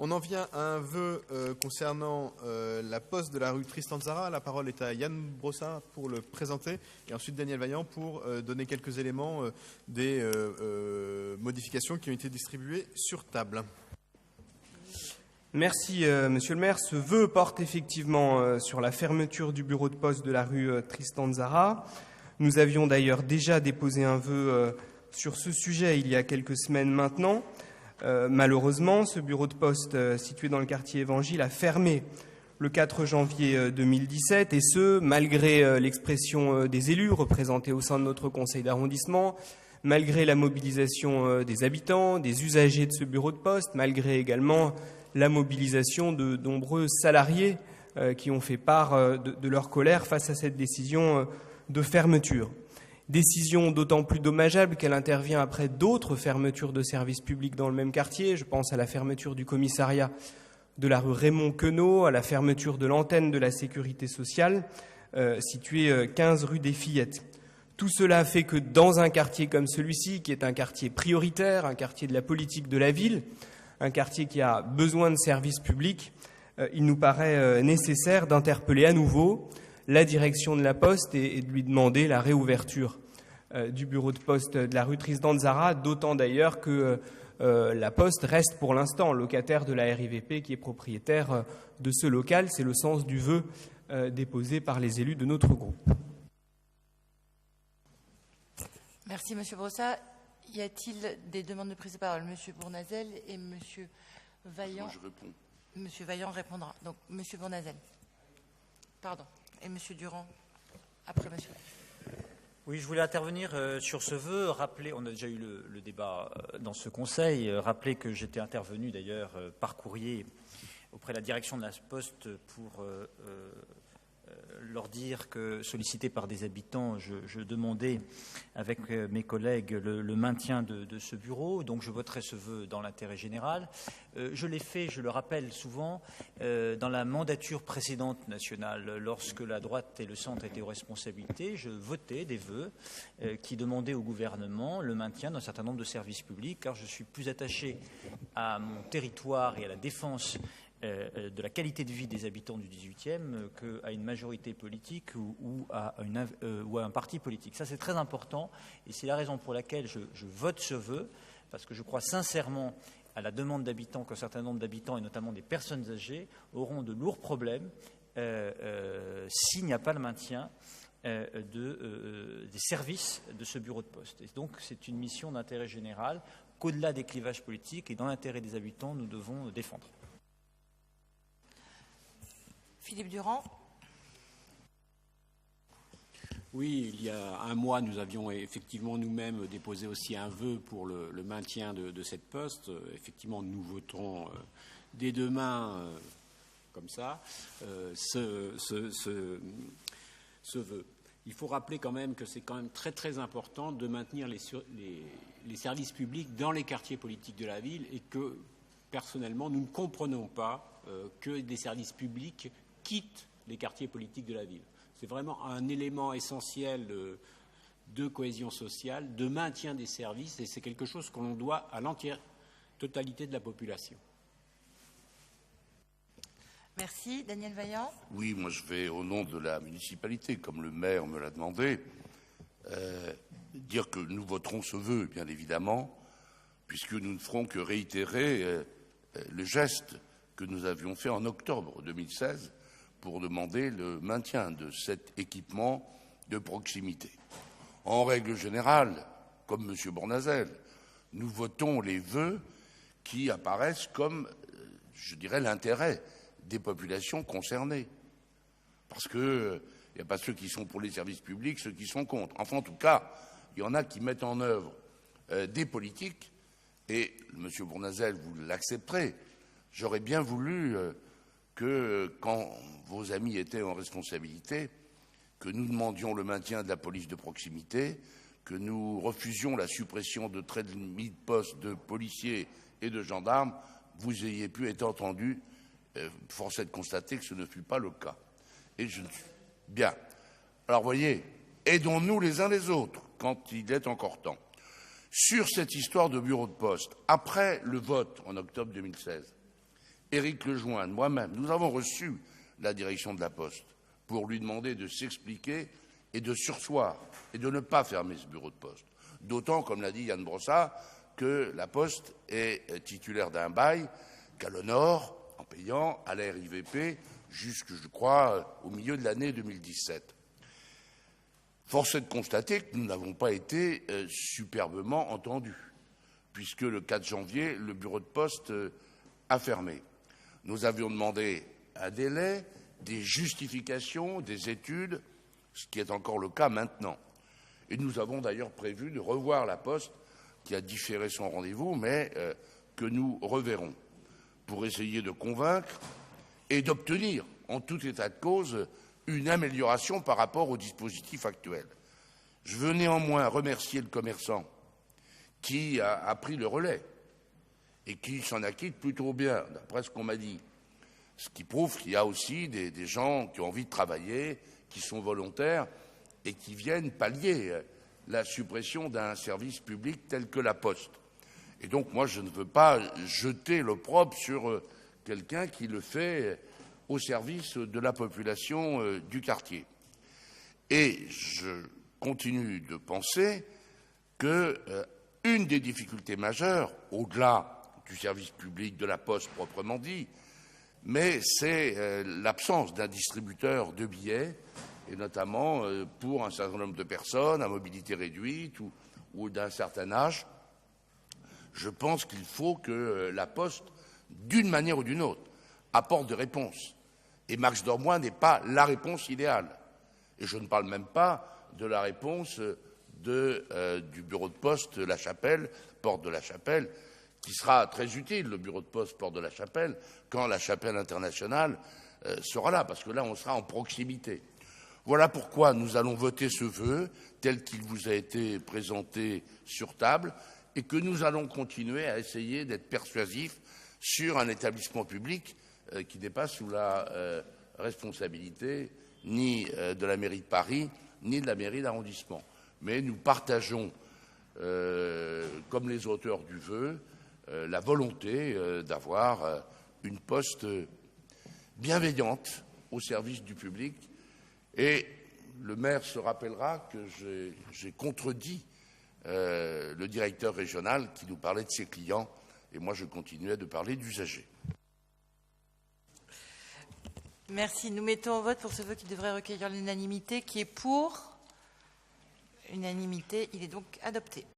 On en vient à un vœu concernant la poste de la rue Tristan Tzara. La parole est à Yann Brossard pour le présenter et ensuite Daniel Vaillant pour donner quelques éléments des modifications qui ont été distribuées sur table. Merci, Monsieur le maire. Ce vœu porte effectivement sur la fermeture du bureau de poste de la rue Tristan Tzara. Nous avions d'ailleurs déjà déposé un vœu sur ce sujet il y a quelques semaines maintenant. Malheureusement, ce bureau de poste situé dans le quartier Évangile a fermé le 4 janvier 2017, et ce, malgré l'expression des élus représentés au sein de notre conseil d'arrondissement, malgré la mobilisation des habitants, des usagers de ce bureau de poste, malgré également la mobilisation de nombreux salariés qui ont fait part de leur colère face à cette décision de fermeture. Décision d'autant plus dommageable qu'elle intervient après d'autres fermetures de services publics dans le même quartier. Je pense à la fermeture du commissariat de la rue Raymond Queneau, à la fermeture de l'antenne de la sécurité sociale située 15 rue des Fillettes. Tout cela fait que dans un quartier comme celui-ci, qui est un quartier prioritaire, un quartier de la politique de la ville, un quartier qui a besoin de services publics, il nous paraît nécessaire d'interpeller à nouveau la direction de la Poste et de lui demander la réouverture du bureau de poste de la rue Tristan Tzara, d'autant d'ailleurs que la Poste reste pour l'instant locataire de la RIVP qui est propriétaire de ce local. C'est le sens du vœu déposé par les élus de notre groupe. Merci Monsieur Brossard. Y a-t-il des demandes de prise de parole? Monsieur Bournazel et Monsieur Vaillant. Moi, je réponds. Monsieur Vaillant répondra. Donc Monsieur Bournazel. Pardon. Et Monsieur Durand, après Monsieur. Oui, je voulais intervenir sur ce vœu. Rappeler, on a déjà eu le débat dans ce conseil. Rappeler que j'étais intervenu d'ailleurs par courrier auprès de la direction de la Poste pour leur dire que, sollicité par des habitants, je demandais avec mes collègues le maintien de ce bureau. Donc je voterai ce vœu dans l'intérêt général. Je l'ai fait, je le rappelle souvent, dans la mandature précédente nationale, lorsque la droite et le centre étaient aux responsabilités, je votais des vœux qui demandaient au gouvernement le maintien d'un certain nombre de services publics, car je suis plus attaché à mon territoire et à la défense de la qualité de vie des habitants du 18e qu'à une majorité politique ou à un parti politique. Ça, c'est très important et c'est la raison pour laquelle je vote ce vœu, parce que je crois sincèrement à la demande d'habitants qu'un certain nombre d'habitants, et notamment des personnes âgées, auront de lourds problèmes s'il n'y a pas le maintien des services de ce bureau de poste. Et donc, c'est une mission d'intérêt général qu'au-delà des clivages politiques et dans l'intérêt des habitants, nous devons défendre. Philippe Durand. Oui, il y a un mois, nous avions effectivement nous-mêmes déposé aussi un vœu pour le maintien de cette poste. Effectivement, nous voterons dès demain, comme ça, ce vœu. Il faut rappeler quand même que c'est quand même très très important de maintenir les services publics dans les quartiers politiques de la ville et que, personnellement, nous ne comprenons pas que des services publics quittent les quartiers politiques de la ville. C'est vraiment un élément essentiel de cohésion sociale, de maintien des services, et c'est quelque chose qu'on doit à l'entière totalité de la population. Merci. Daniel Vaillant. Oui, moi je vais, au nom de la municipalité, comme le maire me l'a demandé, dire que nous voterons ce vœu, bien évidemment, puisque nous ne ferons que réitérer le geste que nous avions fait en octobre 2016 pour demander le maintien de cet équipement de proximité. En règle générale, comme M. Bournazel, nous votons les vœux qui apparaissent comme, je dirais, l'intérêt des populations concernées. Parce qu'il n'y a pas ceux qui sont pour les services publics, ceux qui sont contre. Enfin, en tout cas, il y en a qui mettent en œuvre des politiques, et M. Bournazel, vous l'accepterez. J'aurais bien voulu que, quand vos amis étaient en responsabilité, que nous demandions le maintien de la police de proximité, que nous refusions la suppression de 13 000 postes de policiers et de gendarmes, vous ayez pu être entendus. Force est de constater que ce ne fut pas le cas. Et je ne suis bien. Alors, voyez, aidons-nous les uns les autres quand il est encore temps. Sur cette histoire de bureau de poste, après le vote en octobre 2016, Éric Lejoindre, moi-même, nous avons reçu la direction de la Poste pour lui demander de s'expliquer et de surseoir et de ne pas fermer ce bureau de poste. D'autant, comme l'a dit Yann Brossat, que la Poste est titulaire d'un bail qu'elle honore en payant à la RIVP jusque, je crois, au milieu de l'année 2017. Force est de constater que nous n'avons pas été superbement entendus, puisque le 4 janvier, le bureau de poste a fermé. Nous avions demandé un délai, des justifications, des études, ce qui est encore le cas maintenant. Et nous avons d'ailleurs prévu de revoir la Poste, qui a différé son rendez-vous, mais que nous reverrons, pour essayer de convaincre et d'obtenir, en tout état de cause, une amélioration par rapport au dispositif actuel. Je veux néanmoins remercier le commerçant qui a pris le relais et qui s'en acquitte plutôt bien, d'après ce qu'on m'a dit. Ce qui prouve qu'il y a aussi des gens qui ont envie de travailler, qui sont volontaires et qui viennent pallier la suppression d'un service public tel que la Poste. Et donc, moi, je ne veux pas jeter l'opprobre sur quelqu'un qui le fait au service de la population du quartier. Et je continue de penser qu'une des difficultés majeures, au-delà du service public de la Poste proprement dit, mais c'est l'absence d'un distributeur de billets, et notamment pour un certain nombre de personnes à mobilité réduite ou d'un certain âge. Je pense qu'il faut que la Poste, d'une manière ou d'une autre, apporte des réponses. Et Max Dormois n'est pas la réponse idéale. Et je ne parle même pas de la réponse du bureau de poste La Chapelle, porte de la Chapelle, qui sera très utile, le bureau de poste porte de la Chapelle, quand la Chapelle internationale sera là, parce que là, on sera en proximité. Voilà pourquoi nous allons voter ce vœu tel qu'il vous a été présenté sur table et que nous allons continuer à essayer d'être persuasifs sur un établissement public qui n'est pas sous la responsabilité ni de la mairie de Paris, ni de la mairie d'arrondissement. Mais nous partageons, comme les auteurs du vœu, la volonté d'avoir une Poste bienveillante au service du public. Et le maire se rappellera que j'ai contredit le directeur régional qui nous parlait de ses clients, et moi je continuais de parler d'usagers. Merci. Nous mettons au vote pour ce vœu qui devrait recueillir l'unanimité, qui est pour. Unanimité, il est donc adopté.